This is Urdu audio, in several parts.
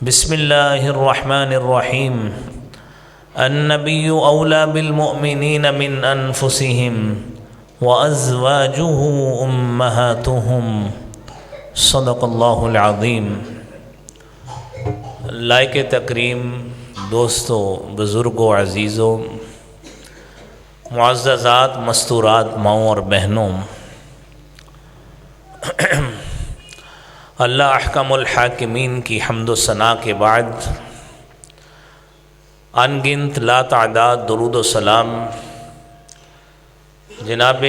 بسم اللہ الرحمن الرحیم النبی اولیٰ بالمؤمنین من انفسهم وازواجہ امہاتہم صدق اللہ العظیم۔ لائق تکریم دوستوں، بزرگوں، عزیزوں، معززات، مستورات، ماؤں اور بہنوں، اللہ احکم الحاکمین کی حمد و ثنا کے بعد ان گنت لا تعداد درود و سلام جناب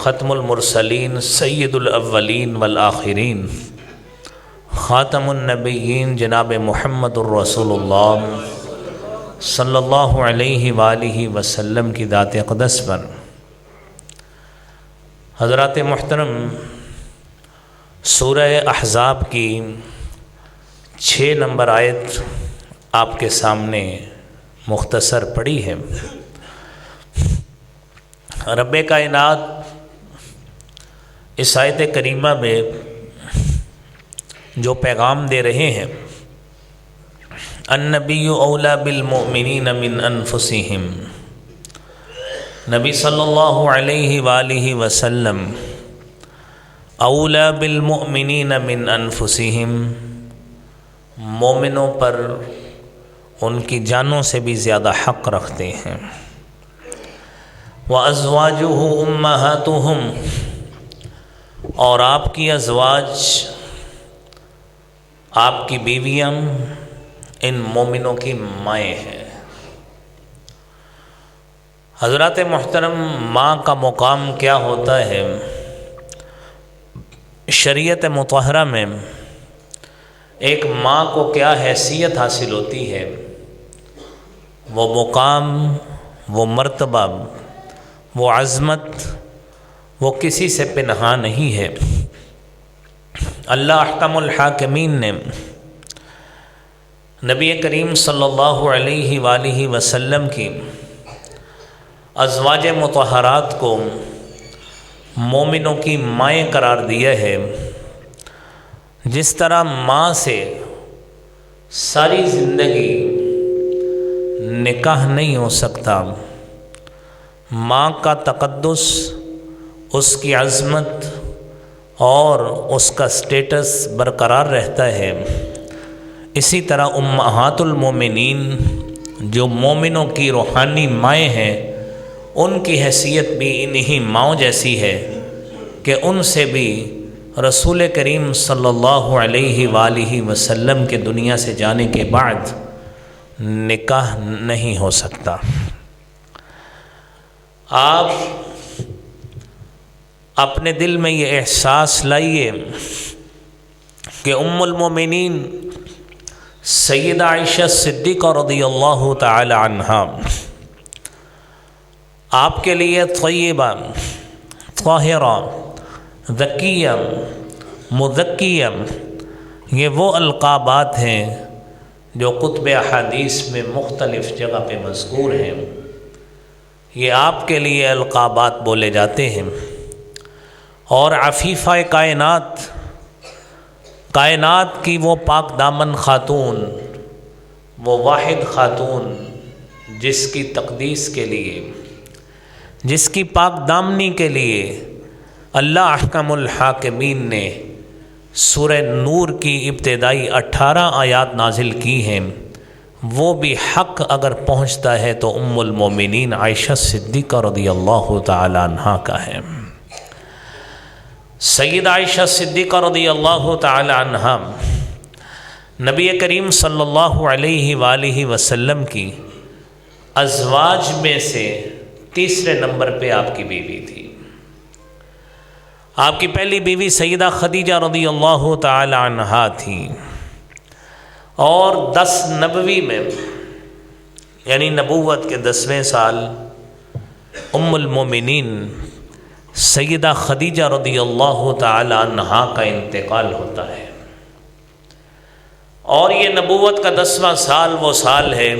ختم المرسلین سید الاولین والآخرین خاتم النبیین جناب محمد الرسول اللہ صلی اللہ علیہ وآلہ وسلم کی ذات اقدس پر۔ حضرات محترم، سورہ احزاب کی 6 نمبر آیت آپ کے سامنے مختصر پڑھی ہے۔ رب کائنات اس آیت کریمہ میں جو پیغام دے رہے ہیں، النبی اولیٰ بالمؤمنین من انفسہم، نبی صلی اللہ علیہ وآلہ وسلم اولیٰ بالمؤمنین من انفسہم، مومنوں پر ان کی جانوں سے بھی زیادہ حق رکھتے ہیں۔ وازواجہ امہاتہم، اور آپ کی ازواج، آپ کی بیویاں ان مومنوں کی مائیں ہیں۔ حضرات محترم، ماں کا مقام کیا ہوتا ہے؟ شریعت مطہرہ میں ایک ماں کو کیا حیثیت حاصل ہوتی ہے، وہ مقام، وہ مرتبہ، وہ عظمت، وہ کسی سے پنہا نہیں ہے۔ اللہ احکم الحاکمین نے نبی کریم صلی اللہ علیہ وآلہ وسلم کی ازواج مطہرات کو مومنوں کی مائیں قرار دیا ہے۔ جس طرح ماں سے ساری زندگی نکاح نہیں ہو سکتا، ماں کا تقدس، اس کی عظمت اور اس کا سٹیٹس برقرار رہتا ہے، اسی طرح امہات المومنین جو مومنوں کی روحانی مائیں ہیں، ان کی حیثیت بھی انہی ماؤں جیسی ہے کہ ان سے بھی رسول کریم صلی اللہ علیہ وآلہ وسلم کے دنیا سے جانے کے بعد نکاح نہیں ہو سکتا۔ آپ اپنے دل میں یہ احساس لائیے کہ ام المومنین سیدہ عائشہ صدیقہ رضی اللہ تعالی عنہا آپ کے لیے طیبہ، طاہرہ، ذکیہ، مزکیہ، یہ وہ القابات ہیں جو کتب احادیث میں مختلف جگہ پہ مذکور ہیں۔ یہ آپ کے لیے القابات بولے جاتے ہیں۔ اور عفیفہ کائنات، کائنات کی وہ پاک دامن خاتون، وہ واحد خاتون جس کی تقدیس کے لیے، جس کی پاک دامنی کے لیے اللہ احکم الحاکمین نے سورہ نور کی ابتدائی 18 آیات نازل کی ہیں، وہ بھی حق اگر پہنچتا ہے تو ام المومنین عائشہ صدیقہ رضی اللہ تعالی عنہا کا ہے۔ سیدہ عائشہ صدیقہ رضی اللہ تعالی عنہا نبی کریم صلی اللہ علیہ وآلہ وسلم کی ازواج میں سے تیسرے نمبر پہ آپ کی بیوی تھی۔ آپ کی پہلی بیوی سیدہ خدیجہ رضی اللہ تعالی عنہا تھی، اور 10 نبوی میں یعنی نبوت کے 10ویں سال ام المومنین سیدہ خدیجہ رضی اللہ تعالی عنہا کا انتقال ہوتا ہے۔ اور یہ نبوت کا 10واں سال وہ سال ہے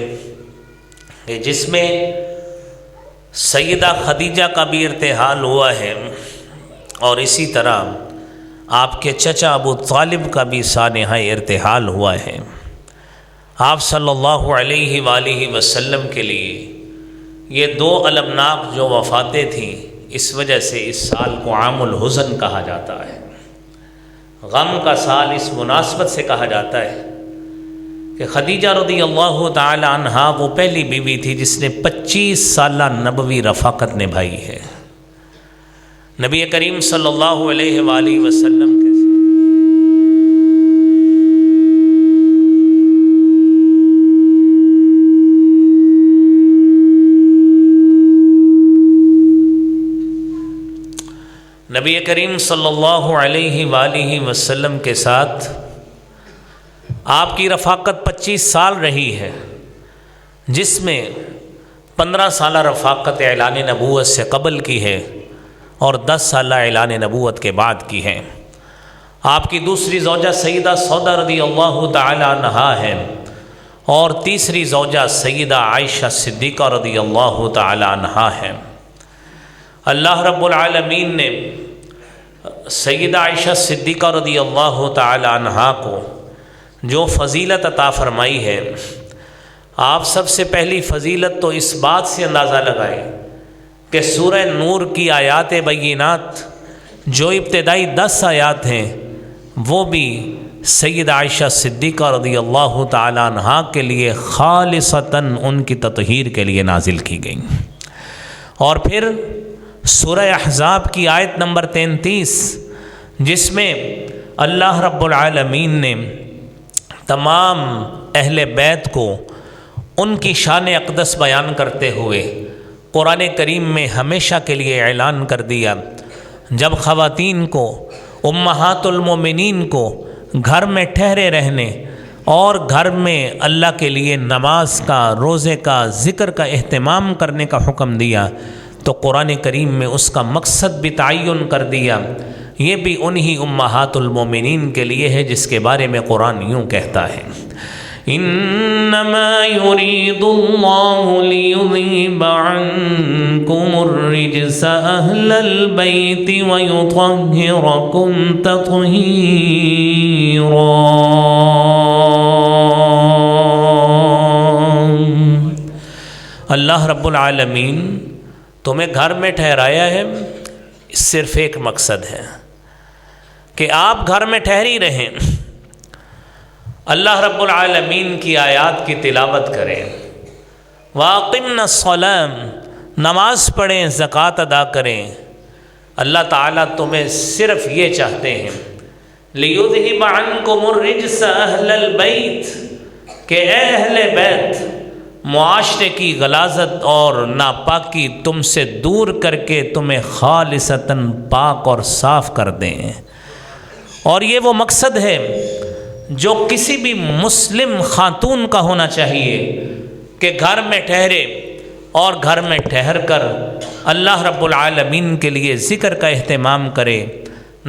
کہ جس میں سیدہ خدیجہ کا بھی ارتحال ہوا ہے، اور اسی طرح آپ کے چچا ابو طالب کا بھی سانحہ ارتحال ہوا ہے۔ آپ صلی اللہ علیہ وآلہ وسلم کے لیے یہ دو المناک جو وفاتیں تھیں، اس وجہ سے اس سال کو عام الحزن کہا جاتا ہے، غم کا سال اس مناسبت سے کہا جاتا ہے کہ خدیجہ رضی اللہ تعالی عنہا وہ پہلی بیوی تھی جس نے 25 سالہ نبوی رفاقت نبھائی ہے نبی کریم صلی اللہ علیہ وآلہ وسلم کے ساتھ۔ نبی کریم صلی اللہ علیہ وآلہ وسلم کے ساتھ آپ کی رفاقت 25 سال رہی ہے، جس میں 15 سالہ رفاقت اعلان نبوت سے قبل کی ہے اور 10 سالہ اعلان نبوت کے بعد کی ہے۔ آپ کی دوسری زوجہ سیدہ سودا رضی اللہ تعالی عنہا ہے اور تیسری زوجہ سیدہ عائشہ صدیقہ رضی اللہ تعالی عنہا ہے۔ اللہ رب العالمین نے سیدہ عائشہ صدیقہ رضی اللہ تعالی عنہا کو جو فضیلت عطا فرمائی ہے، آپ سب سے پہلی فضیلت تو اس بات سے اندازہ لگائیں کہ سورہ نور کی آیات بینات جو ابتدائی 10 آیات ہیں وہ بھی سیدہ عائشہ صدیقہ رضی اللہ تعالی عنہا کے لیے خالصتاً ان کی تطہیر کے لیے نازل کی گئیں، اور پھر سورہ احزاب کی آیت نمبر 33 جس میں اللہ رب العالمین نے تمام اہل بیت کو ان کی شان اقدس بیان کرتے ہوئے قرآن کریم میں ہمیشہ کے لیے اعلان کر دیا، جب خواتین کو، امہات المومنین کو گھر میں ٹھہرے رہنے اور گھر میں اللہ کے لیے نماز کا، روزے کا، ذکر کا اہتمام کرنے کا حکم دیا تو قرآن کریم میں اس کا مقصد بھی تعین کر دیا، یہ بھی انہی امہات المومنین کے لیے ہے جس کے بارے میں قرآن یوں کہتا ہے، انما يريد الله ليذهب عنكم الرجس اهل البيت ويطهركم تطهيرا۔ اللہ رب العالمین تمہیں گھر میں ٹھہرایا ہے، صرف ایک مقصد ہے کہ آپ گھر میں ٹھہری رہیں، اللہ رب العالمین کی آیات کی تلاوت کریں، وَأَقِمْنَا الصَّلَاةَ، نماز پڑھیں، زکوٰۃ ادا کریں۔ اللہ تعالیٰ تمہیں صرف یہ چاہتے ہیں لِيُذْهِبَ عَنْكُمُ الرِّجْسَ أَهْلَ الْبَيْتِ، کہ اے اہل بیت معاشرے کی غلاظت اور ناپاکی تم سے دور کر کے تمہیں خالصتاً پاک اور صاف کر دیں۔ اور یہ وہ مقصد ہے جو کسی بھی مسلم خاتون کا ہونا چاہیے کہ گھر میں ٹھہرے اور گھر میں ٹھہر کر اللہ رب العالمین کے لیے ذکر کا اہتمام کرے،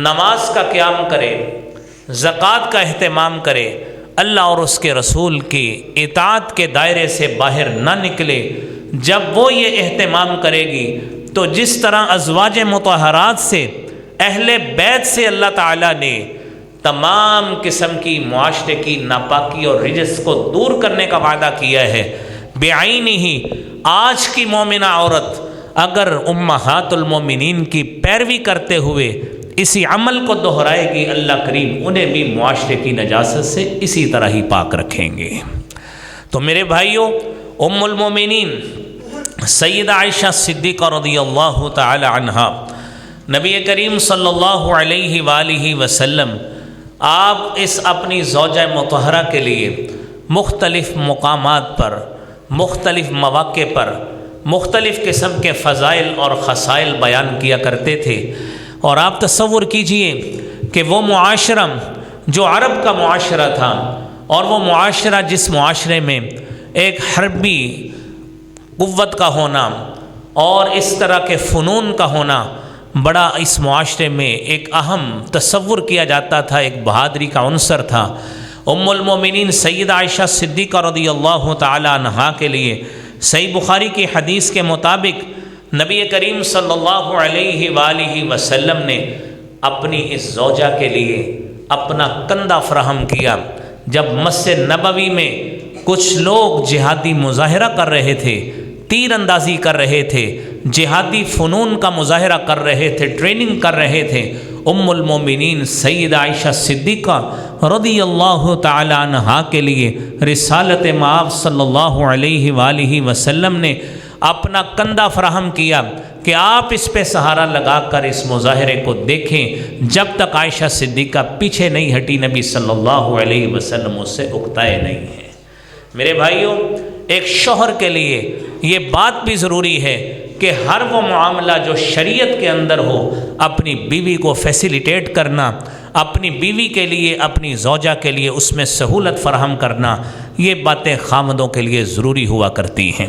نماز کا قیام کرے، زکوٰۃ کا اہتمام کرے، اللہ اور اس کے رسول کی اطاعت کے دائرے سے باہر نہ نکلے۔ جب وہ یہ اہتمام کرے گی تو جس طرح ازواج مطہرات سے، اہل بیت سے اللہ تعالیٰ نے تمام قسم کی معاشرے کی ناپاکی اور رجس کو دور کرنے کا وعدہ کیا ہے، بعینہ ہی آج کی مومنہ عورت اگر امہات المومنین کی پیروی کرتے ہوئے اسی عمل کو دہرائے گی، اللہ کریم انہیں بھی معاشرے کی نجاست سے اسی طرح ہی پاک رکھیں گے۔ تو میرے بھائیوں، ام المومنین سیدہ عائشہ صدیقہ رضی اللہ تعالی عنہا، نبی کریم صلی اللہ علیہ وآلہ وسلم آپ اس اپنی زوجہ مطہرہ کے لیے مختلف مقامات پر، مختلف مواقع پر مختلف قسم کے فضائل اور خصائل بیان کیا کرتے تھے، اور آپ تصور کیجئے کہ وہ معاشرہ جو عرب کا معاشرہ تھا، اور وہ معاشرہ جس معاشرے میں ایک حربی قوت کا ہونا اور اس طرح کے فنون کا ہونا بڑا اس معاشرے میں ایک اہم تصور کیا جاتا تھا، ایک بہادری کا عنصر تھا۔ ام المومنین سیدہ عائشہ صدیقہ رضی اللہ تعالی عنہا کے لیے صحیح بخاری کی حدیث کے مطابق نبی کریم صلی اللہ علیہ وآلہ وسلم نے اپنی اس زوجہ کے لیے اپنا کندھا فراہم کیا۔ جب مسجد نبوی میں کچھ لوگ جہادی مظاہرہ کر رہے تھے، تیر اندازی کر رہے تھے، جہادی فنون کا مظاہرہ کر رہے تھے، ٹریننگ کر رہے تھے۔ ام المومنین سیدہ عائشہ صدیقہ رضی اللہ تعالی عنہا کے لیے رسالت مآب صلی اللہ علیہ وآلہ وسلم نے اپنا کندھا فراہم کیا کہ آپ اس پہ سہارا لگا کر اس مظاہرے کو دیکھیں، جب تک عائشہ صدیقہ پیچھے نہیں ہٹی نبی صلی اللہ علیہ وسلم اس سے اکتائے نہیں ہیں۔ میرے بھائیوں، ایک شوہر کے لیے یہ بات بھی ضروری ہے کہ ہر وہ معاملہ جو شریعت کے اندر ہو، اپنی بیوی کو فیسیلیٹیٹ کرنا، اپنی بیوی کے لیے، اپنی زوجہ کے لیے اس میں سہولت فراہم کرنا، یہ باتیں خامدوں کے لیے ضروری ہوا کرتی ہیں۔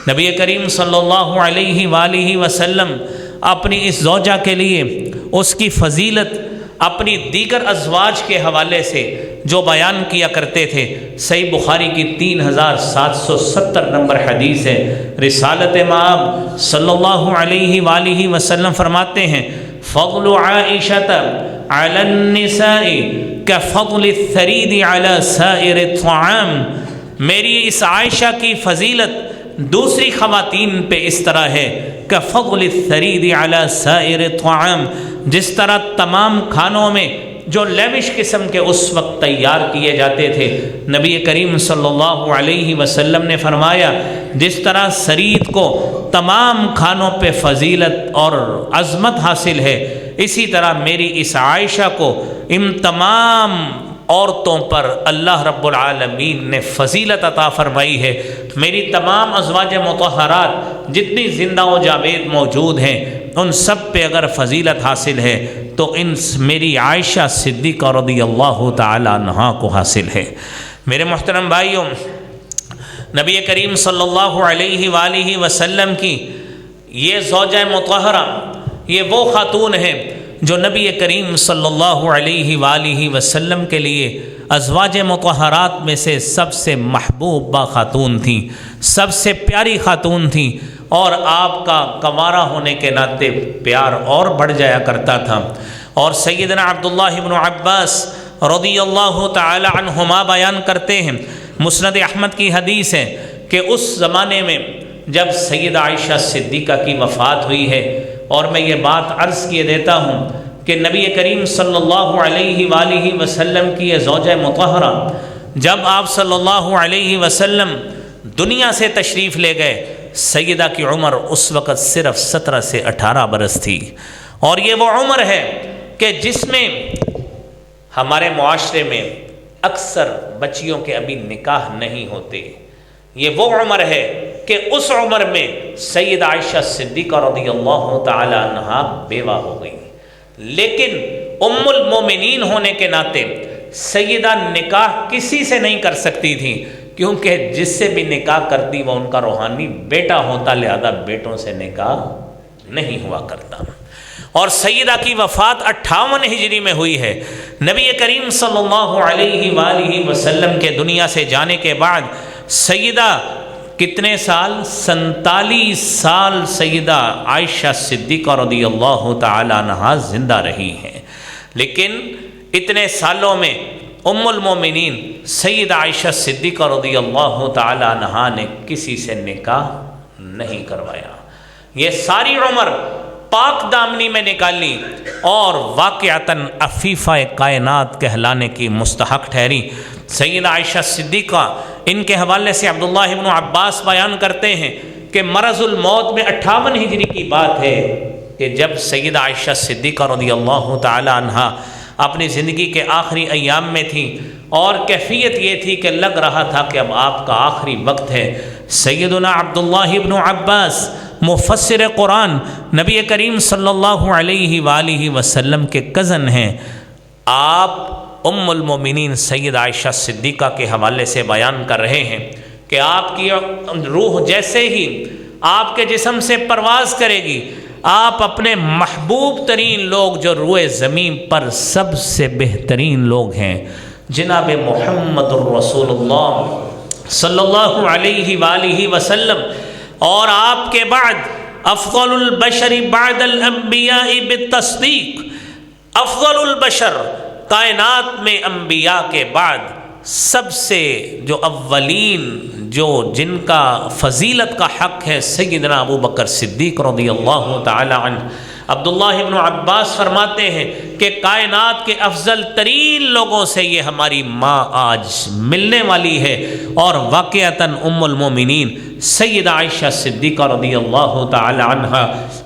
نبی کریم صلی اللہ علیہ وآلہ وسلم اپنی اس زوجہ کے لیے اس کی فضیلت اپنی دیگر ازواج کے حوالے سے جو بیان کیا کرتے تھے، صحیح بخاری کی 3770 نمبر حدیث ہے۔ رسالت مآب صلی اللہ علیہ وآلہ وسلم فرماتے ہیں، فضل عائشہ علی النساء کفضل الثرید علی سائر الطعام، میری اس عائشہ کی فضیلت دوسری خواتین پہ اس طرح ہے کفضل الثرید علی سائر الطعام، جس طرح تمام کھانوں میں جو لیوش قسم کے اس وقت تیار کیے جاتے تھے، نبی کریم صلی اللہ علیہ وسلم نے فرمایا جس طرح سرید کو تمام کھانوں پہ فضیلت اور عظمت حاصل ہے، اسی طرح میری اس عائشہ کو ان تمام عورتوں پر اللہ رب العالمین نے فضیلت عطا فرمائی ہے۔ میری تمام ازواج مطہرات جتنی زندہ و جاوید موجود ہیں، ان سب پہ اگر فضیلت حاصل ہے تو ان میری عائشہ صدیقہ رضی اللہ تعالی عنہا کو حاصل ہے۔ میرے محترم بھائیوں، نبی کریم صلی اللہ علیہ وآلہ وسلم کی یہ زوجہ مطہرہ، یہ وہ خاتون ہیں جو نبی کریم صلی اللہ علیہ وآلہ وسلم کے لیے ازواج مطہرات میں سے سب سے محبوبہ خاتون تھیں، سب سے پیاری خاتون تھیں، اور آپ کا کنوارا ہونے کے ناطے پیار اور بڑھ جایا کرتا تھا۔ اور سیدنا عبداللہ بن عباس رضی اللہ تعالی عنہما بیان کرتے ہیں، مسند احمد کی حدیث ہے کہ اس زمانے میں جب سیدہ عائشہ صدیقہ کی وفات ہوئی ہے، اور میں یہ بات عرض کیے دیتا ہوں کہ نبی کریم صلی اللہ علیہ وآلہ وسلم کی یہ زوجہ مطہرہ جب آپ صلی اللہ علیہ وسلم دنیا سے تشریف لے گئے، سیدہ کی عمر اس وقت صرف 17 سے 18 برس تھی، اور یہ وہ عمر ہے کہ جس میں ہمارے معاشرے میں اکثر بچیوں کے ابھی نکاح نہیں ہوتے۔ یہ وہ عمر ہے کہ اس عمر میں سیدہ عائشہ صدیقہ رضی اللہ تعالی عنہا بیوہ ہو گئی، لیکن ام المومنین ہونے کے ناطے سیدہ نکاح کسی سے نہیں کر سکتی تھی، کیونکہ جس سے بھی نکاح کرتی وہ ان کا روحانی بیٹا ہوتا، لہذا بیٹوں سے نکاح نہیں ہوا کرتا۔ اور سیدہ کی وفات 58 ہجری میں ہوئی ہے۔ نبی کریم صلی اللہ علیہ وآلہ وسلم کے دنیا سے جانے کے بعد سیدہ کتنے سال؟ 47 سال سیدہ عائشہ صدیقہ رضی اللہ تعالی عنہا زندہ رہی ہیں، لیکن اتنے سالوں میں ام المومنین سیدہ عائشہ صدیقہ رضی اللہ تعالی عنہا نے کسی سے نکاح نہیں کروایا۔ یہ ساری عمر پاک دامنی میں نکالی اور واقعتاً عفیفہ کائنات کہلانے کی مستحق ٹھہری۔ سیدہ عائشہ صدیقہ، ان کے حوالے سے عبداللہ ابن عباس بیان کرتے ہیں کہ مرض الموت میں 58 ہجری کی بات ہے کہ جب سیدہ عائشہ صدیقہ رضی اللہ تعالی عنہا اپنی زندگی کے آخری ایام میں تھی، اور کیفیت یہ تھی کہ لگ رہا تھا کہ اب آپ کا آخری وقت ہے۔ سیدنا عبداللہ ابن عباس مفسر قرآن، نبی کریم صلی اللہ علیہ وآلہ وسلم کے کزن ہیں، آپ ام المومنین سید عائشہ صدیقہ کے حوالے سے بیان کر رہے ہیں کہ آپ کی روح جیسے ہی آپ کے جسم سے پرواز کرے گی، آپ اپنے محبوب ترین لوگ جو روئے زمین پر سب سے بہترین لوگ ہیں، جناب محمد الرسول اللہ صلی اللہ علیہ وآلہ وسلم، اور آپ کے بعد افضل البشر بعد الانبیاء بالتصدیق، افضل البشر کائنات میں انبیاء کے بعد سب سے جو اولین جو جن کا فضیلت کا حق ہے سیدنا ابو بکر صدیق رضی اللہ تعالی عنہ۔ عبداللہ ابن عباس فرماتے ہیں کہ کائنات کے افضل ترین لوگوں سے یہ ہماری ماں آج ملنے والی ہے، اور واقعتاً ام المومنین سیدہ عائشہ صدیقہ رضی اللہ تعالی عنہ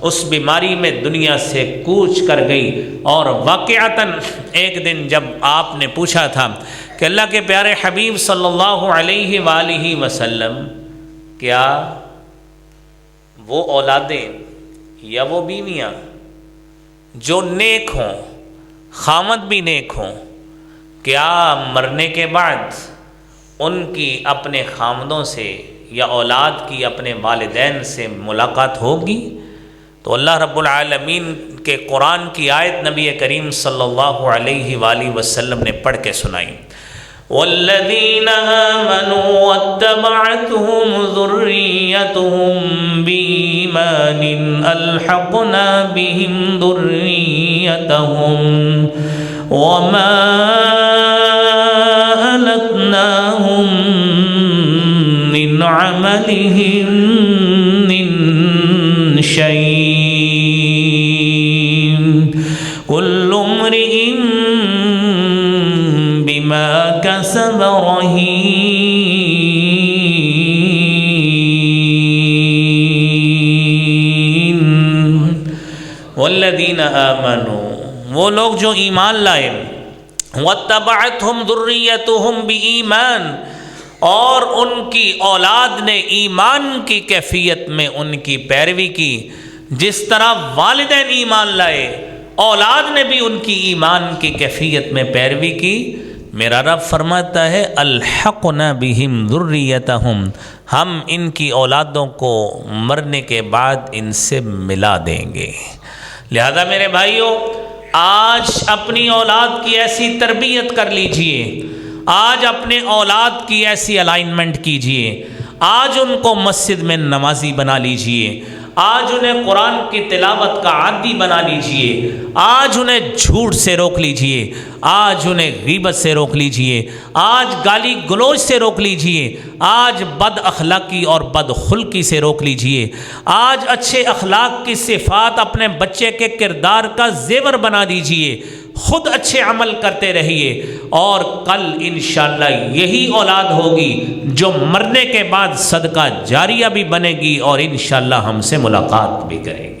اس بیماری میں دنیا سے کوچ کر گئی، اور واقعتاً ایک دن جب آپ نے پوچھا تھا کہ اللہ کے پیارے حبیب صلی اللہ علیہ وآلہ وسلم، کیا وہ اولادیں یا وہ بیویاں جو نیک ہوں، خامد بھی نیک ہوں، کیا مرنے کے بعد ان کی اپنے خامدوں سے یا اولاد کی اپنے والدین سے ملاقات ہوگی؟ تو اللہ رب العالمین کے قرآن کی آیت نبی کریم صلی اللہ علیہ وآلہ وسلم نے پڑھ کے سنائی، والذین آمنوا واتبعتهم ذریتهم بإیمان الحقنا بهم ذریتهم وما ألتناهم من عملهم من شيء كل امرئ بما كسب رهين والذین آمنوا، وہ لوگ جو ایمان لائے، واتبعتهم ذریتهم بإیمان، اور ان کی اولاد نے ایمان کی کیفیت میں ان کی پیروی کی، جس طرح والدین ایمان لائے اولاد نے بھی ان کی ایمان کی کیفیت میں پیروی کی۔ میرا رب فرماتا ہے الحقنا بہم ذریتہم، ہم ان کی اولادوں کو مرنے کے بعد ان سے ملا دیں گے۔ لہذا میرے بھائیوں، آج اپنی اولاد کی ایسی تربیت کر لیجئے، آج اپنے اولاد کی ایسی الائنمنٹ کیجئے، آج ان کو مسجد میں نمازی بنا لیجئے، آج انہیں قرآن کی تلاوت کا عادی بنا لیجئے، آج انہیں جھوٹ سے روک لیجئے، آج انہیں غیبت سے روک لیجئے، آج گالی گلوچ سے روک لیجئے، آج بد اخلاقی اور بد خلقی سے روک لیجئے، آج اچھے اخلاق کی صفات اپنے بچے کے کردار کا زیور بنا دیجئے، خود اچھے عمل کرتے رہیے، اور کل انشاءاللہ یہی اولاد ہوگی جو مرنے کے بعد صدقہ جاریہ بھی بنے گی اور انشاءاللہ ہم سے ملاقات بھی کرے گی۔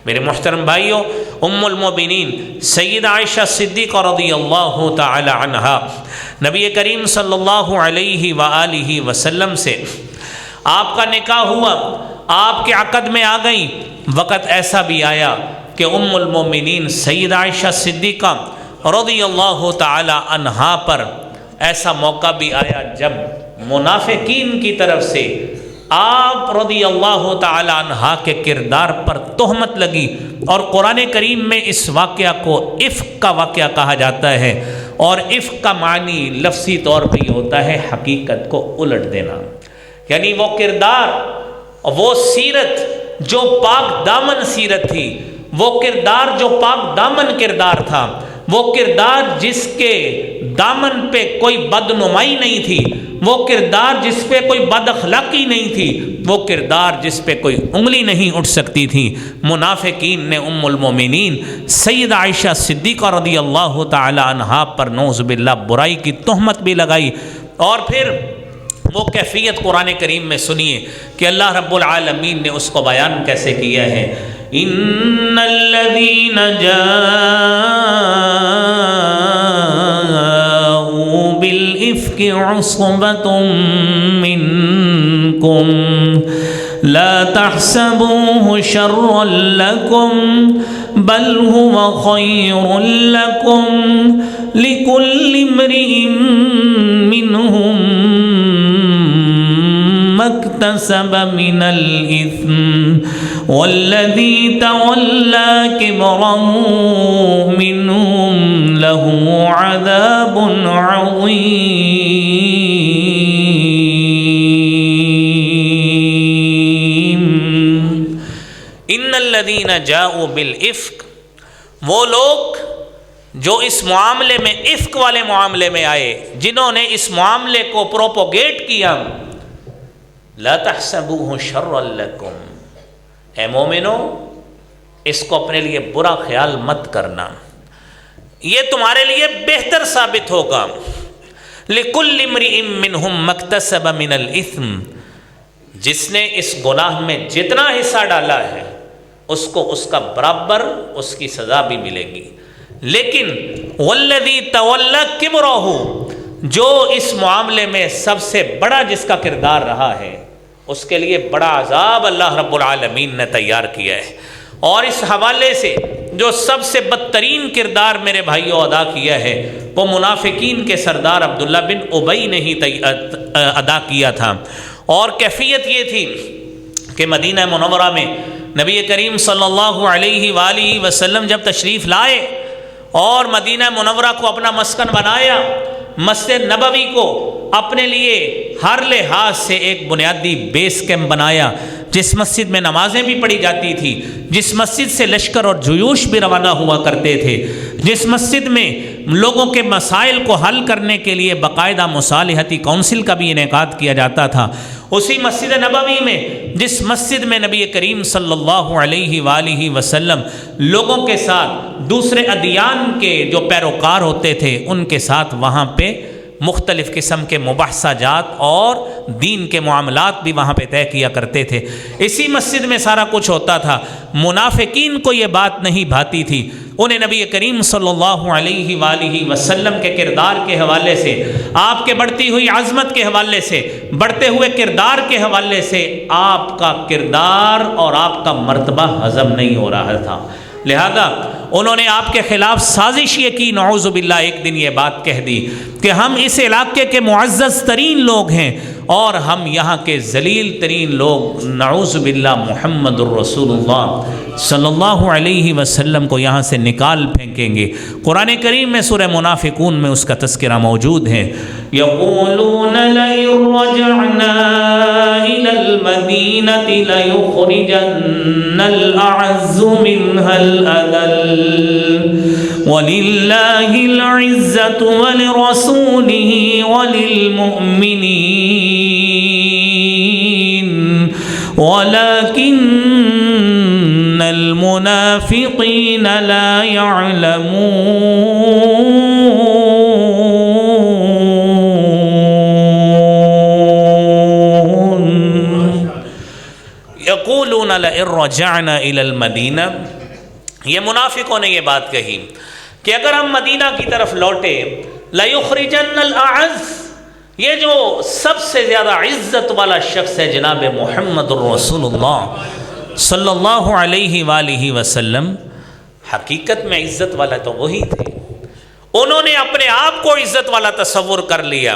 میرے محترم بھائیوں، ام المومنین سیدہ عائشہ صدیقہ رضی اللہ تعالی عنہا نبی کریم صلی اللہ علیہ وآلہ وسلم سے آپ کا نکاح ہوا، آپ کے عقد میں آ گئیں۔ وقت ایسا بھی آیا کہ ام المومنین سیدہ عائشہ صدیقہ رضی اللہ تعالی عنہا پر ایسا موقع بھی آیا جب منافقین کی طرف سے آپ رضی اللہ تعالی عنہا کے کردار پر تہمت لگی، اور قرآن کریم میں اس واقعہ کو افک کا واقعہ کہا جاتا ہے، اور افک کا معنی لفظی طور پہ یہ ہوتا ہے حقیقت کو الٹ دینا، یعنی وہ کردار، وہ سیرت جو پاک دامن سیرت تھی، وہ کردار جو پاک دامن کردار تھا، وہ کردار جس کے دامن پہ کوئی بدنمائی نہیں تھی، وہ کردار جس پہ کوئی بد اخلاقی نہیں تھی، وہ کردار جس پہ کوئی انگلی نہیں اٹھ سکتی تھی، منافقین نے ام المومنین سیدہ عائشہ صدیقہ رضی اللہ تعالی عنہا پر نعوذ باللہ برائی کی تہمت بھی لگائی۔ اور پھر وہ کیفیت قرآن کریم میں سنیے کہ اللہ رب العالمین نے اس کو بیان کیسے کیا ہے، ان الذین جاءوا بالافک عصبۃ منکم لا تحسبوه شرا لکم بل هو خیر لکم لکل امرئ منہم اکتسب من الإثم والذی تولى كبره منهم له عذاب عظیم۔ ان الذین جاءوا بالافک، وہ لوگ جو اس معاملے میں افک والے معاملے میں آئے، جنہوں نے اس معاملے کو پروپوگیٹ کیا، لا تحسبوہ شرا لکم، اے مومنو اس کو اپنے لیے برا خیال مت کرنا، یہ تمہارے لیے بہتر ثابت ہوگا۔ لِكُلِّ امْرِئٍ مِّنْهُمْ مَا اكْتَسَبَ مِنَ الْإِثْمِ، جس نے اس گناہ میں جتنا حصہ ڈالا ہے اس کو اس کا برابر اس کی سزا بھی ملے گی، لیکن وَالَّذِي تَوَلَّى كِبْرَهُ، جو اس معاملے میں سب سے بڑا جس کا کردار رہا ہے، اس کے لیے بڑا عذاب اللہ رب العالمین نے تیار کیا ہے۔ اور اس حوالے سے جو سب سے بدترین کردار میرے بھائیوں ادا کیا ہے وہ منافقین کے سردار عبداللہ بن ابی نے ہی ادا کیا تھا۔ اور کیفیت یہ تھی کہ مدینہ منورہ میں نبی کریم صلی اللہ علیہ وآلہ وسلم جب تشریف لائے اور مدینہ منورہ کو اپنا مسکن بنایا، مسجد نبوی کو اپنے لیے ہر لحاظ سے ایک بنیادی بیس کیمپ بنایا، جس مسجد میں نمازیں بھی پڑھی جاتی تھی، جس مسجد سے لشکر اور جیوش بھی روانہ ہوا کرتے تھے، جس مسجد میں لوگوں کے مسائل کو حل کرنے کے لیے باقاعدہ مصالحتی کونسل کا بھی انعقاد کیا جاتا تھا، اسی مسجد نبوی میں جس مسجد میں نبی کریم صلی اللہ علیہ وآلہ وسلم لوگوں کے ساتھ دوسرے ادیان کے جو پیروکار ہوتے تھے ان کے ساتھ وہاں پہ مختلف قسم کے مباحثہ جات اور دین کے معاملات بھی وہاں پہ طے کیا کرتے تھے، اسی مسجد میں سارا کچھ ہوتا تھا۔ منافقین کو یہ بات نہیں بھاتی تھی، انہیں نبی کریم صلی اللہ علیہ وآلہ وسلم کے کردار کے حوالے سے، آپ کے بڑھتی ہوئی عظمت کے حوالے سے، بڑھتے ہوئے کردار کے حوالے سے آپ کا کردار اور آپ کا مرتبہ ہضم نہیں ہو رہا تھا، لہذا انہوں نے آپ کے خلاف سازش یہ کی، نعوذ باللہ ایک دن یہ بات کہہ دی کہ ہم اس علاقے کے معزز ترین لوگ ہیں اور ہم یہاں کے ذلیل ترین لوگ، نعوذ باللہ محمد الرسول اللہ صلی اللہ علیہ وسلم کو یہاں سے نکال پھینکیں گے۔ قرآن کریم میں سورہ منافقون میں اس کا تذکرہ موجود ہے۔ یقولون لئن رجعنا إلى المدینة لیخرجن الأعز منها الأذل وَلِلَّهِ الْعِزَّةُ وَلِرَسُولِهِ وَلِلْمُؤْمِنِينَ وَلَكِنَّ الْمُنَافِقِينَ لَا يَعْلَمُونَ۔ يَقُولُونَ لَئِن رَجَعْنَا إِلَى الْمَدِينَةِ، یہ منافقوں نے یہ بات کہی کہ اگر ہم مدینہ کی طرف لوٹے، لَيُخْرِجَنَّ الْأَعَزُّ، یہ جو سب سے زیادہ عزت والا شخص ہے جناب محمد الرسول اللہ صلی اللہ علیہ وآلہ وسلم، حقیقت میں عزت والا تو وہی تھے، انہوں نے اپنے آپ کو عزت والا تصور کر لیا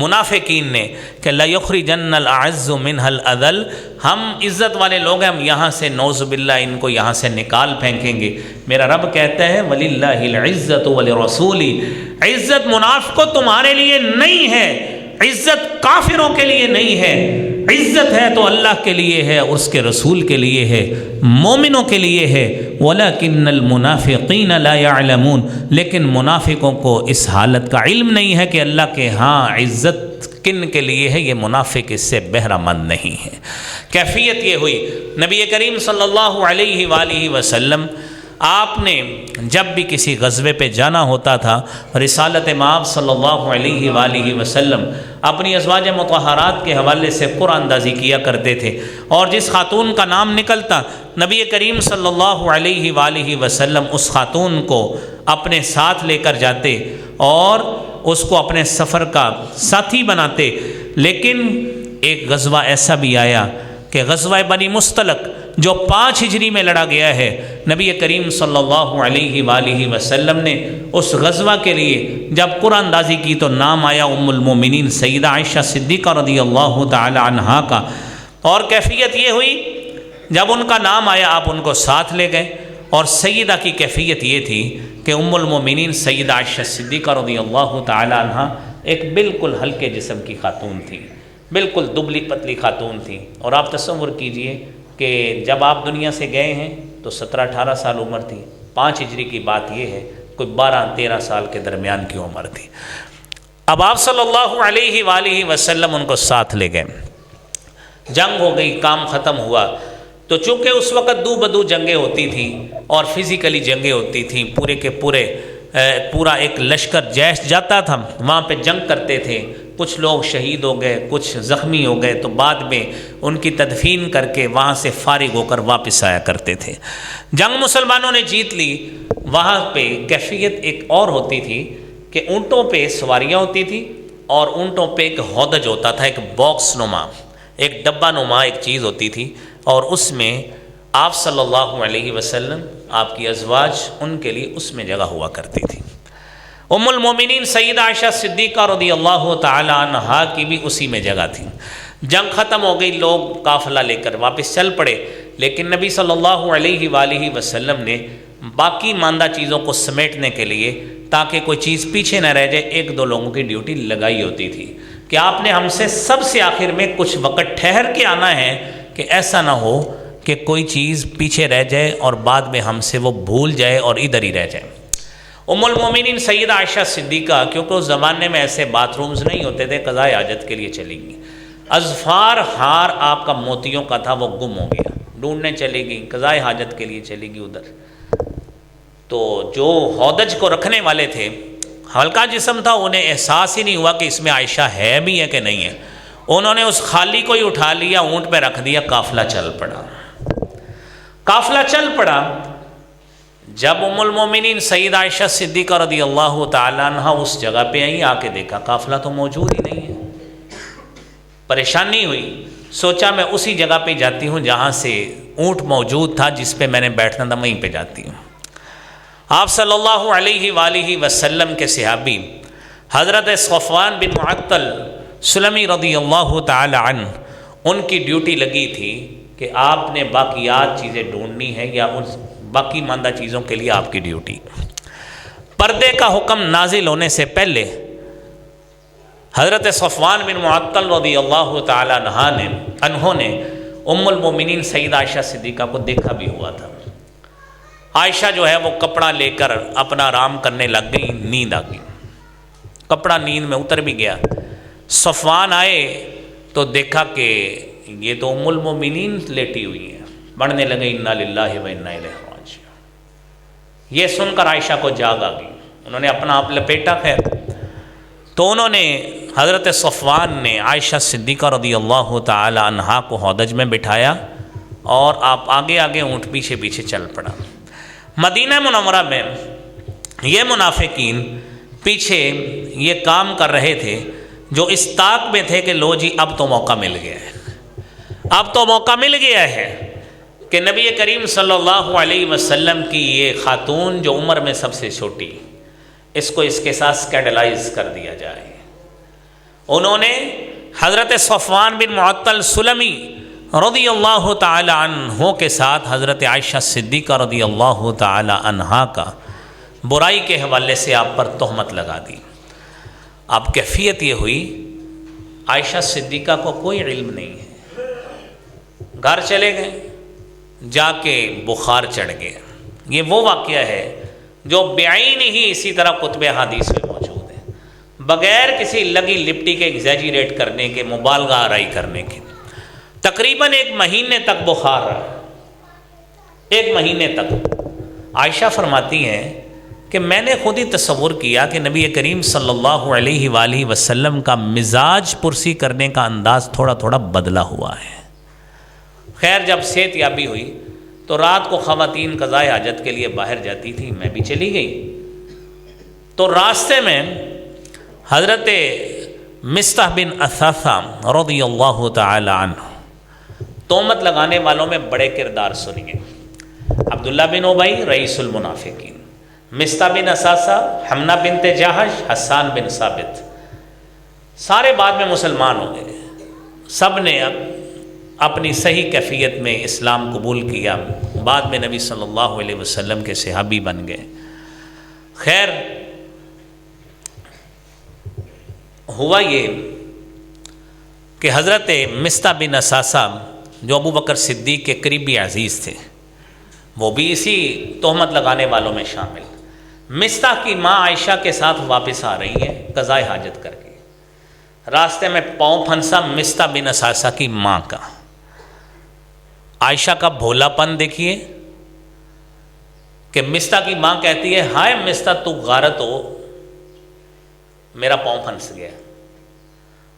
منافقین نے کہ لَيُخْرِجَنَّ الْأَعَزُّ مِنْهَا الْأَذَلَّ، ہم عزت والے لوگ ہیں، ہم یہاں سے نعوذ باللہ ان کو یہاں سے نکال پھینکیں گے۔ میرا رب کہتا ہے وَلِلَّهِ الْعِزَّةُ وَلِرَسُولِهِ، عزت منافقوں تمہارے لیے نہیں ہے، عزت کافروں کے لیے نہیں ہے، عزت ہے تو اللہ کے لیے ہے، اس کے رسول کے لیے ہے، مومنوں کے لیے ہے۔ وَلَكِنَّ الْمُنَافِقِينَ لَا يَعْلَمُونَ، لیکن منافقوں کو اس حالت کا علم نہیں ہے کہ اللہ کے ہاں عزت کن کے لیے ہے، یہ منافق اس سے بہرہ مند نہیں ہے۔ کیفیت یہ ہوئی، نبی کریم صلی اللہ علیہ وآلہ وسلم آپ نے جب بھی کسی غزوے پہ جانا ہوتا تھا، رسالت مآب صلی اللہ علیہ وآلہ وسلم اپنی ازواج مطہرات کے حوالے سے قرآن اندازی کیا کرتے تھے، اور جس خاتون کا نام نکلتا نبی کریم صلی اللہ علیہ وآلہ وسلم اس خاتون کو اپنے ساتھ لے کر جاتے اور اس کو اپنے سفر کا ساتھی بناتے۔ لیکن ایک غزوہ ایسا بھی آیا کہ غزوہ بنی مستلق جو 5 ہجری میں لڑا گیا ہے، نبی کریم صلی اللہ علیہ وآلہ وسلم نے اس غزوہ کے لیے جب قرآن اندازی کی تو نام آیا ام المومنین سیدہ عائشہ صدیقہ رضی اللہ تعالی عنہا کا، اور کیفیت یہ ہوئی جب ان کا نام آیا آپ ان کو ساتھ لے گئے، اور سیدہ کی کیفیت یہ تھی کہ ام المومنین سیدہ عائشہ صدیقہ رضی اللہ تعالی عنہا ایک بالکل ہلکے جسم کی خاتون تھی، بالکل دبلی پتلی خاتون تھی، اور آپ تصور کیجئے کہ جب آپ دنیا سے گئے ہیں تو 17-18 سال عمر تھی، 5 ہجری کی بات یہ ہے کوئی 12-13 سال کے درمیان کی عمر تھی۔ اب آپ صلی اللہ علیہ وآلہ وسلم ان کو ساتھ لے گئے، جنگ ہو گئی، کام ختم ہوا۔ تو چونکہ اس وقت دو بدو جنگیں ہوتی تھیں اور فزیکلی جنگیں ہوتی تھیں، پورا ایک لشکر جیش جاتا تھا، وہاں پہ جنگ کرتے تھے، کچھ لوگ شہید ہو گئے، کچھ زخمی ہو گئے، تو بعد میں ان کی تدفین کر کے وہاں سے فارغ ہو کر واپس آیا کرتے تھے۔ جنگ مسلمانوں نے جیت لی، وہاں پہ کیفیت ایک اور ہوتی تھی کہ اونٹوں پہ سواریاں ہوتی تھی اور اونٹوں پہ ایک ہودج ہوتا تھا، ایک باکس نما، ایک ڈبہ نما ایک چیز ہوتی تھی، اور اس میں آپ صلی اللہ علیہ وسلم، آپ کی ازواج، ان کے لیے اس میں جگہ ہوا کرتی تھی۔ ام المومنین سیدہ عائشہ صدیقہ رضی اللہ تعالی عنہا کی بھی اسی میں جگہ تھی۔ جنگ ختم ہو گئی، لوگ قافلہ لے کر واپس چل پڑے، لیکن نبی صلی اللہ علیہ وآلہ وسلم نے باقی ماندہ چیزوں کو سمیٹنے کے لیے، تاکہ کوئی چیز پیچھے نہ رہ جائے، 1-2 لوگوں کی ڈیوٹی لگائی ہوتی تھی کہ آپ نے ہم سے سب سے آخر میں کچھ وقت ٹھہر کے آنا ہے کہ ایسا نہ ہو کہ کوئی چیز پیچھے رہ جائے اور بعد میں ہم سے وہ بھول جائے اور ادھر ہی رہ جائے۔ ام المومنین سیدہ عائشہ صدیقہ، کیونکہ اس زمانے میں ایسے باتھ رومز نہیں ہوتے تھے، قضاء حاجت کے لیے چلی گئی۔ اظفار ہار آپ کا موتیوں کا تھا، وہ گم ہو گیا، ڈھونڈنے چلی گئی، قضاء حاجت کے لیے چلی گئی ادھر۔ تو جو ہودج کو رکھنے والے تھے، ہلکا جسم تھا، انہیں احساس ہی نہیں ہوا کہ اس میں عائشہ ہے بھی ہے کہ نہیں ہے، انہوں نے اس خالی کو ہی اٹھا لیا، اونٹ پہ رکھ دیا، قافلہ چل پڑا۔ قافلہ چل پڑا، جب ام المومنین سیدہ عائشہ صدیقہ رضی اللہ تعالی عنہ اس جگہ پہ آئی، آ کے دیکھا قافلہ تو موجود ہی نہیں ہے، پریشانی ہوئی، سوچا میں اسی جگہ پہ جاتی ہوں جہاں سے اونٹ موجود تھا، جس پہ میں نے بیٹھنا تھا، وہیں پہ جاتی ہوں۔ آپ صلی اللہ علیہ وآلہ وسلم کے صحابی حضرت صفوان بن معطل سلمی رضی اللہ تعالی عنہ، ان کی ڈیوٹی لگی تھی کہ آپ نے باقیات چیزیں ڈھونڈنی ہے، یا ان باقی ماندہ چیزوں کے لیے آپ کی ڈیوٹی۔ پردے کا حکم نازل ہونے سے پہلے حضرت صفوان بن معطل رضی اللہ تعالی عنہ نے ام المومنین سیدہ عائشہ صدیقہ کو دیکھا بھی ہوا تھا۔ عائشہ جو ہے وہ کپڑا لے کر اپنا آرام کرنے لگ گئی، نیند آ گئی، کپڑا نیند میں اتر بھی گیا۔ صفوان آئے تو دیکھا کہ یہ تو ام المومنین لیٹی ہوئی ہیں، پڑھنے لگے انا للہ و انا الیہ راجعون۔ یہ سن کر عائشہ کو جاگ آ گئی، انہوں نے اپنا آپ لپیٹا، خیر تو انہوں نے حضرت صفوان نے عائشہ صدیقہ رضی اللہ تعالی عنہا کو ہودج میں بٹھایا اور آپ آگے آگے اونٹ پیچھے پیچھے چل پڑا۔ مدینہ منورہ میں یہ منافقین پیچھے یہ کام کر رہے تھے، جو اس طاق میں تھے کہ لو جی اب تو موقع مل گیا ہے، اب تو موقع مل گیا ہے کہ نبی کریم صلی اللہ علیہ وسلم کی یہ خاتون جو عمر میں سب سے چھوٹی، اس کو اس کے ساتھ اسکینڈلائز کر دیا جائے۔ انہوں نے حضرت صفوان بن معطل سلمی رضی اللہ تعالی عنہ کے ساتھ حضرت عائشہ صدیقہ رضی اللہ تعالی عنہا کا برائی کے حوالے سے آپ پر تہمت لگا دی۔ اب کیفیت یہ ہوئی، عائشہ صدیقہ کو کوئی علم نہیں ہے، گھر چلے گئے، جا کے بخار چڑھ گیا۔ یہ وہ واقعہ ہے جو بعین ہی اسی طرح کتب حدیث میں موجود ہے، بغیر کسی لگی لپٹی کے ایگزیجریٹ کرنے کے، مبالغہ آرائی کرنے کے۔ تقریباً 1 مہینے تک بخار رہا، 1 مہینے تک۔ عائشہ فرماتی ہیں کہ میں نے خود ہی تصور کیا کہ نبی کریم صلی اللہ علیہ وآلہ وسلم کا مزاج پرسی کرنے کا انداز تھوڑا تھوڑا بدلا ہوا ہے۔ خیر جب صحت یابی ہوئی تو رات کو خواتین قضاء حاجت کے لیے باہر جاتی تھی، میں بھی چلی گئی۔ تو راستے میں حضرت مصطح بن اثاثہ رضی اللہ تعالی عنہ، تہمت لگانے والوں میں بڑے کردار سنیے۔ عبداللہ بن ابی رئیس المنافقین، مصطح بن اثاثہ، حمنہ بنت جہش، حسان بن ثابت، سارے بعد میں مسلمان ہو گئے، سب نے اب اپنی صحیح کیفیت میں اسلام قبول کیا، بعد میں نبی صلی اللہ علیہ وسلم کے صحابی بن گئے۔ خیر ہوا یہ کہ حضرت مصطح بن اثاثہ جو ابو بکر صدیق کے قریبی عزیز تھے، وہ بھی اسی تہمت لگانے والوں میں شامل۔ مستح کی ماں عائشہ کے ساتھ واپس آ رہی ہے قضاء حاجت کر کے، راستے میں پاؤں پھنسا مستح بن اثاثہ کی ماں کا۔ عائشہ کا بھولا پن دیکھیے کہ مستح کی ماں کہتی ہے ہائے مستح تو غارت ہو، میرا پاؤں پھنس گیا۔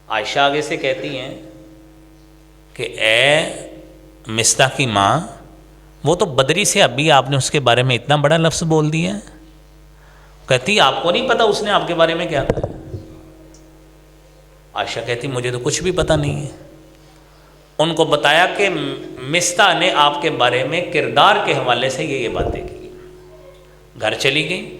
عائشہ آگے سے کہتی ہیں کہ اے مستح کی ماں، وہ تو بدری سے ابھی آپ نے اس کے بارے میں اتنا بڑا لفظ بول دیا ہے۔ کہتی آپ کو نہیں پتا اس نے آپ کے بارے میں کیا کہا؟ عائشہ کہتی مجھے تو کچھ بھی پتہ نہیں ہے۔ ان کو بتایا کہ مستح نے آپ کے بارے میں کردار کے حوالے سے یہ باتیں کی۔ گھر چلی گئی،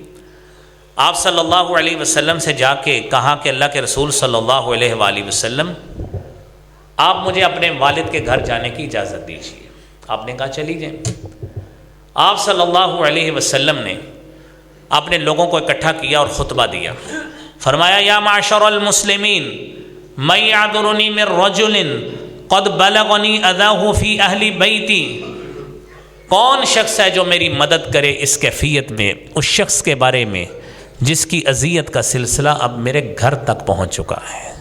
آپ صلی اللہ علیہ وسلم سے جا کے کہا کہ اللہ کے رسول صلی اللہ علیہ وآلہ وسلم آپ مجھے اپنے والد کے گھر جانے کی اجازت دیجیے۔ آپ نے کہا چلی جائیں۔ آپ صلی اللہ علیہ وسلم نے اپنے لوگوں کو اکٹھا کیا اور خطبہ دیا، فرمایا یا معشر المسلمین من یعذرنی من رجل قد بلغنی اذاہ فی اہل بیتی، کون شخص ہے جو میری مدد کرے اس کیفیت میں، اس شخص کے بارے میں جس کی اذیت کا سلسلہ اب میرے گھر تک پہنچ چکا ہے۔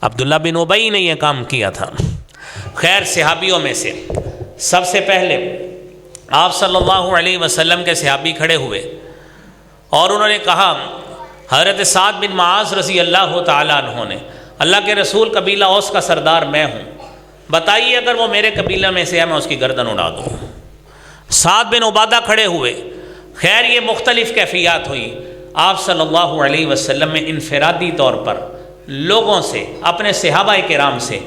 عبداللہ بن ابی نے یہ کام کیا تھا۔ خیر صحابیوں میں سے سب سے پہلے آپ صلی اللہ علیہ وسلم کے صحابی کھڑے ہوئے اور انہوں نے کہا، حضرت سعد بن معاذ رضی اللہ تعالیٰ عنہ نے، اللہ کے رسول قبیلہ اوس کا سردار میں ہوں، بتائیے اگر وہ میرے قبیلہ میں سے ہے میں اس کی گردن اڑا دوں۔ سعد بن عبادہ کھڑے ہوئے۔ خیر یہ مختلف کیفیات ہوئی۔ آپ صلی اللہ علیہ وسلم نے انفرادی طور پر لوگوں سے، اپنے صحابہ کرام سے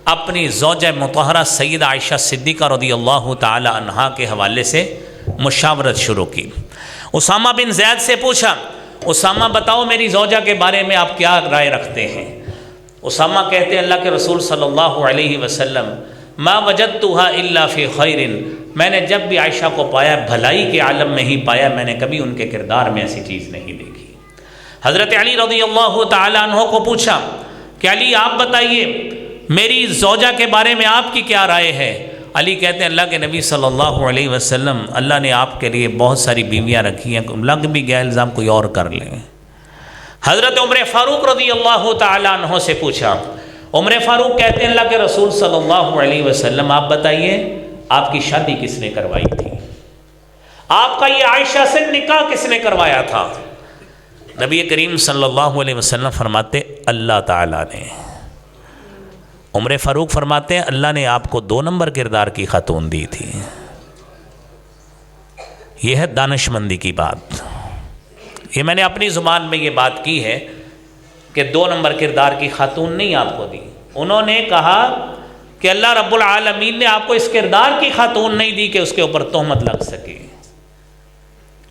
اپنی زوجہ مطہرہ سیدہ عائشہ صدیقہ رضی اللہ تعالی عنہا کے حوالے سے مشاورت شروع کی۔ اسامہ بن زید سے پوچھا، اسامہ بتاؤ میری زوجہ کے بارے میں آپ کیا رائے رکھتے ہیں؟ اسامہ کہتے ہیں اللہ کے رسول صلی اللہ علیہ وسلم ما وجدتها الا فی خیر، میں نے جب بھی عائشہ کو پایا بھلائی کے عالم میں ہی پایا، میں نے کبھی ان کے کردار میں ایسی چیز نہیں دیکھی۔ حضرت علی رضی اللہ تعالیٰ عنہ کو پوچھا کہ علی آپ بتائیے میری زوجہ کے بارے میں آپ کی کیا رائے ہے؟ علی کہتے ہیں اللہ کے نبی صلی اللہ علیہ وسلم اللہ نے آپ کے لیے بہت ساری بیویاں رکھی ہیں، لگ بھی گیا الزام کوئی اور کر لیں۔ حضرت عمر فاروق رضی اللہ تعالیٰ عنہ سے پوچھا، عمر فاروق کہتے ہیں اللہ کے رسول صلی اللہ علیہ وسلم آپ بتائیے آپ کی شادی کس نے کروائی تھی؟ آپ کا یہ عائشہ سے نکاح کس نے کروایا تھا؟ نبی کریم صلی اللہ علیہ وسلم فرماتے اللہ تعالیٰ نے۔ عمر فاروق فرماتے ہیں اللہ نے آپ کو 2 نمبر کردار کی خاتون دی تھی۔ یہ ہے دانشمندی کی بات۔ یہ میں نے اپنی زبان میں یہ بات کی ہے کہ 2 نمبر کردار کی خاتون نہیں آپ کو دی۔ انہوں نے کہا کہ اللہ رب العالمین نے آپ کو اس کردار کی خاتون نہیں دی کہ اس کے اوپر تہمت لگ سکے۔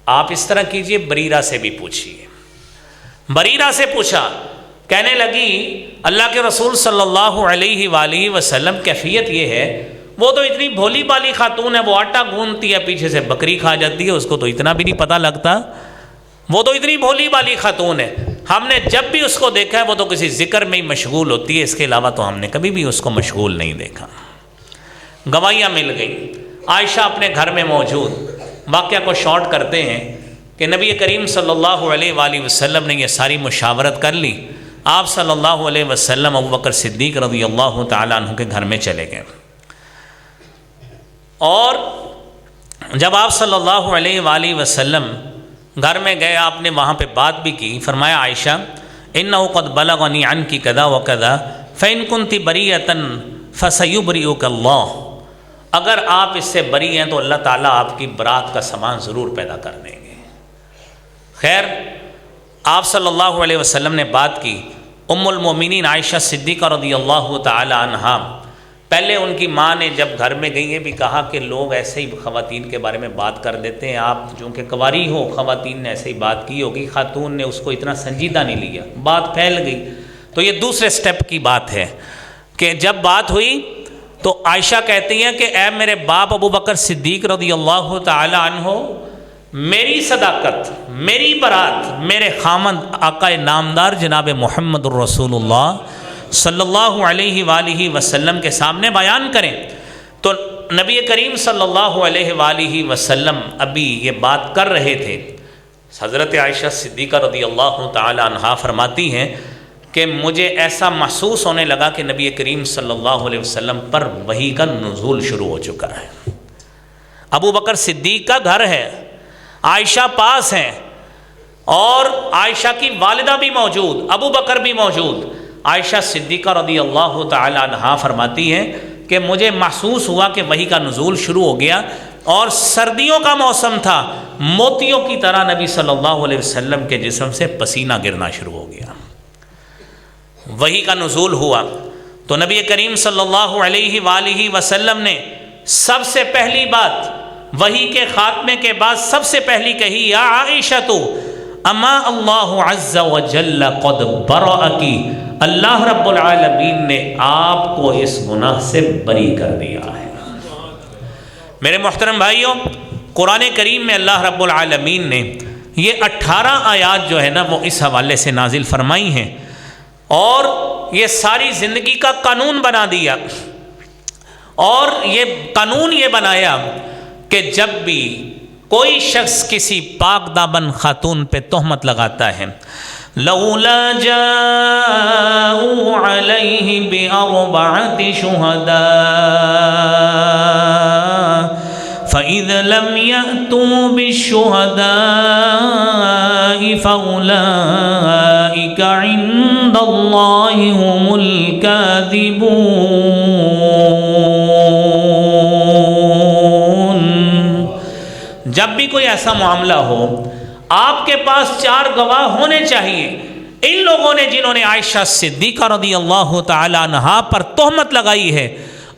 آپ اس طرح کیجئے، بریرہ سے بھی پوچھیے۔ بریرہ سے پوچھا، کہنے لگی اللہ کے رسول صلی اللہ علیہ وآلہ وسلم کیفیت یہ ہے وہ تو اتنی بھولی بالی خاتون ہے، وہ آٹا گوندتی ہے پیچھے سے بکری کھا جاتی ہے، اس کو تو اتنا بھی نہیں پتہ لگتا، وہ تو اتنی بھولی بالی خاتون ہے، ہم نے جب بھی اس کو دیکھا ہے وہ تو کسی ذکر میں ہی مشغول ہوتی ہے، اس کے علاوہ تو ہم نے کبھی بھی اس کو مشغول نہیں دیکھا۔ گواہیاں مل گئیں، عائشہ اپنے گھر میں موجود۔ واقعہ کو شارٹ کرتے ہیں کہ نبی کریم صلی اللہ علیہ وآلہ وسلم نے یہ ساری مشاورت کر لی۔ آپ صلی اللہ علیہ وسلم ابوبکر صدیق رضی اللہ تعالیٰ عنہ کے گھر میں چلے گئے، اور جب آپ صلی اللہ علیہ وآلہ وسلم گھر میں گئے آپ نے وہاں پہ بات بھی کی۔ فرمایا عائشہ انہ قد بلغنی عنکی کذا وکذا فإن کنت بریۃ فسیبرئک اللہ، اگر آپ اس سے بری ہیں تو اللہ تعالیٰ آپ کی برات کا سامان ضرور پیدا کر دیں گے۔ خیر آپ صلی اللہ علیہ وسلم نے بات کی۔ ام المومنین عائشہ صدیقہ رضی اللہ تعالی عنہا، پہلے ان کی ماں نے جب گھر میں گئی بھی کہا کہ لوگ ایسے ہی خواتین کے بارے میں بات کر دیتے ہیں، آپ چونکہ کنواری ہو، خواتین نے ایسے ہی بات کی ہوگی، خاتون نے اس کو اتنا سنجیدہ نہیں لیا، بات پھیل گئی۔ تو یہ دوسرے سٹیپ کی بات ہے کہ جب بات ہوئی تو عائشہ کہتی ہیں کہ اے میرے باپ ابو بکر صدیق رضی اللہ تعالی عنہ، میری صداقت، میری برات میرے خامند آقا نامدار جناب محمد الرسول اللہ صلی اللہ علیہ وآلہ وسلم کے سامنے بیان کریں۔ تو نبی کریم صلی اللہ علیہ وآلہ وسلم ابھی یہ بات کر رہے تھے، حضرت عائشہ صدیقہ رضی اللہ تعالی عنہا فرماتی ہیں کہ مجھے ایسا محسوس ہونے لگا کہ نبی کریم صلی اللہ علیہ وسلم پر وحی کا نزول شروع ہو چکا ہے۔ ابو بکر صدیق کا گھر ہے، عائشہ پاس ہیں، اور عائشہ کی والدہ بھی موجود، ابو بکر بھی موجود۔ عائشہ صدیقہ رضی اللہ تعالی عنہا فرماتی ہیں کہ مجھے محسوس ہوا کہ وحی کا نزول شروع ہو گیا، اور سردیوں کا موسم تھا، موتیوں کی طرح نبی صلی اللہ علیہ وسلم کے جسم سے پسینہ گرنا شروع ہو گیا۔ وحی کا نزول ہوا تو نبی کریم صلی اللہ علیہ وآلہ وسلم نے سب سے پہلی بات وحی کے خاتمے کے بعد سب سے پہلی کہی، یا عائشہ اما اللہ عز وجل قد برأکی، اللہ رب العالمین نے آپ کو اس گناہ سے بری کر دیا ہے۔ میرے محترم بھائیوں، قرآن کریم میں اللہ رب العالمین نے یہ 18 آیات جو ہے نا وہ اس حوالے سے نازل فرمائی ہیں، اور یہ ساری زندگی کا قانون بنا دیا، اور یہ قانون یہ بنایا کہ جب بھی کوئی شخص کسی پاک دامن خاتون پہ تہمت لگاتا ہے، لولا جاءوا علیہ بأربعۃ شہداء فإذا لم يأتوا بالشهداء فأولئك عند الله هم الكاذبون۔ جب بھی کوئی ایسا معاملہ ہو، آپ کے پاس 4 گواہ ہونے چاہیے۔ ان لوگوں نے جنہوں نے عائشہ صدیقہ رضی اللہ تعالی عنہا پر تہمت لگائی ہے،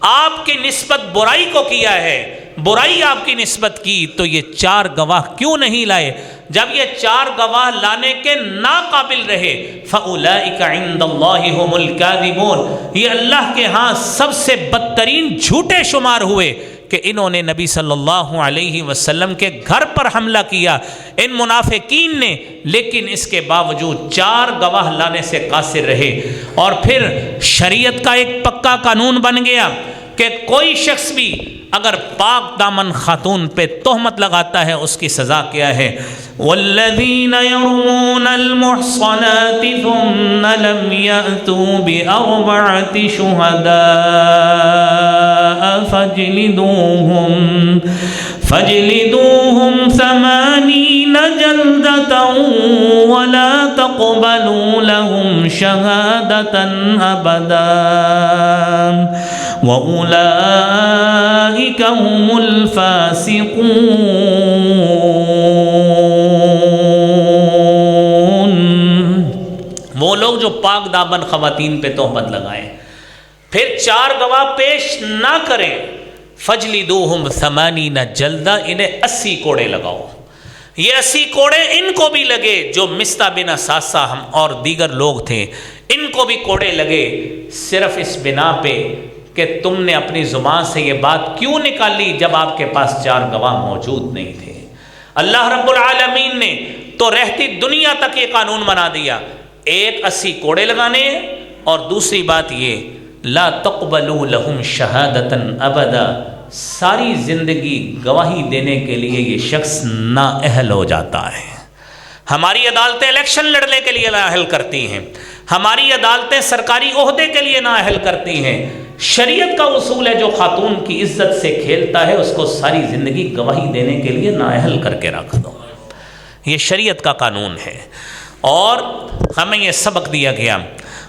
آپ کی نسبت برائی کو کیا ہے، برائی آپ کی نسبت کی، تو یہ 4 گواہ کیوں نہیں لائے؟ جب یہ 4 گواہ لانے کے ناقابل رہے، فَأُولَئِكَ عِندَ اللَّهِ هُمُ الْكَاذِبُونَ، یہ اللہ کے ہاں سب سے بدترین جھوٹے شمار ہوئے کہ انہوں نے نبی صلی اللہ علیہ وسلم کے گھر پر حملہ کیا، ان منافقین نے، لیکن اس کے باوجود 4 گواہ لانے سے قاصر رہے۔ اور پھر شریعت کا ایک پکا قانون بن گیا کہ کوئی شخص بھی اگر پاک دامن خاتون پہ تہمت لگاتا ہے، اس کی سزا کیا ہے؟ والذین یرمون المحصنات ثم لم یأتوا بأربعۃ شہداء فاجلدوهم 80 جلدة ولا تقبلوا لهم شهادة أبدا وأولئك هم الفاسقون۔ وہ لوگ جو پاک دامن خواتین پہ تہمت لگائیں، پھر 4 گواہ پیش نہ کریں، فجلدوہم 80 جلدہ، انہیں 80 کوڑے لگاؤ۔ یہ 80 کوڑے ان کو بھی لگے جو مستہ بن اساسہ ہم اور دیگر لوگ تھے، ان کو بھی کوڑے لگے، صرف اس بنا پہ کہ تم نے اپنی زبان سے یہ بات کیوں نکالی جب آپ کے پاس 4 گواہ موجود نہیں تھے۔ اللہ رب العالمین نے تو رہتی دنیا تک یہ قانون بنا دیا، ایک 80 کوڑے لگانے، اور دوسری بات یہ لا تقبلوا لهم شہادتا ابدا، ساری زندگی گواہی دینے کے لیے یہ شخص نااہل ہو جاتا ہے۔ ہماری عدالتیں الیکشن لڑنے کے لیے نااہل کرتی ہیں، ہماری عدالتیں سرکاری عہدے کے لیے نااہل کرتی ہیں۔ شریعت کا اصول ہے جو خاتون کی عزت سے کھیلتا ہے اس کو ساری زندگی گواہی دینے کے لیے نااہل کر کے رکھ دو، یہ شریعت کا قانون ہے۔ اور ہمیں یہ سبق دیا گیا،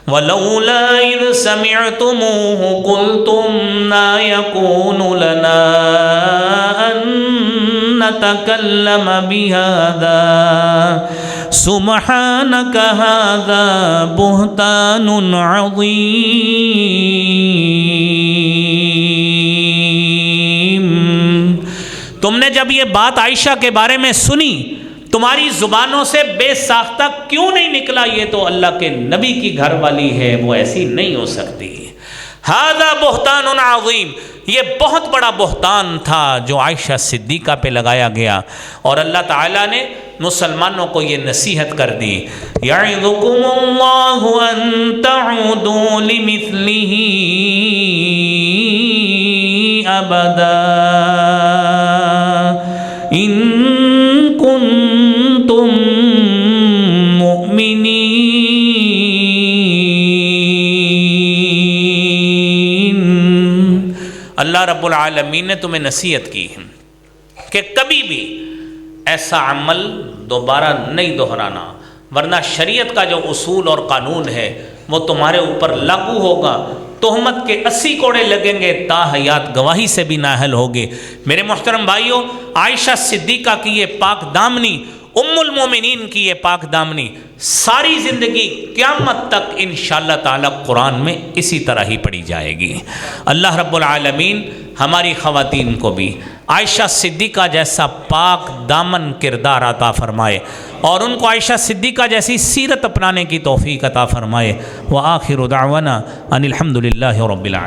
وَلَوْلَا إِذْ سَمِعْتُمُوهُ قُلْتُمْ مَا يَكُونُ لَنَا أَن نَّتَكَلَّمَ بِهَذَا سُبْحَانَكَ هَذَا بُهْتَانٌ عَظِيمٌ۔ تم نے جب یہ بات عائشہ کے بارے میں سنی، تمہاری زبانوں سے بے ساختہ کیوں نہیں نکلا یہ تو اللہ کے نبی کی گھر والی ہے، وہ ایسی نہیں ہو سکتی۔ ھذا بہتان عظیم، یہ بہت بڑا بہتان تھا جو عائشہ صدیقہ پہ لگایا گیا، اور اللہ تعالیٰ نے مسلمانوں کو یہ نصیحت کر دی، یعظکم اللہ ان تعودوا لمثلہ ابدا ان کنتم اللہ رب العالمین نے تمہیں نصیحت کی ہے کہ کبھی بھی ایسا عمل دوبارہ نہیں دہرانا، ورنہ شریعت کا جو اصول اور قانون ہے وہ تمہارے اوپر لاگو ہوگا، تہمت کے 80 کوڑے لگیں گے، تا حیات گواہی سے بھی نااہل ہوگے۔ میرے محترم بھائیوں، عائشہ صدیقہ کی یہ پاک دامنی، ام المومنین کی یہ پاک دامنی ساری زندگی قیامت تک انشاءاللہ تعالی قرآن میں اسی طرح ہی پڑھی جائے گی۔ اللہ رب العالمین ہماری خواتین کو بھی عائشہ صدیقہ جیسا پاک دامن کردار عطا فرمائے اور ان کو عائشہ صدیقہ جیسی سیرت اپنانے کی توفیق عطا فرمائے۔ وآخر دعوانا ان الحمد للہ رب العالمین۔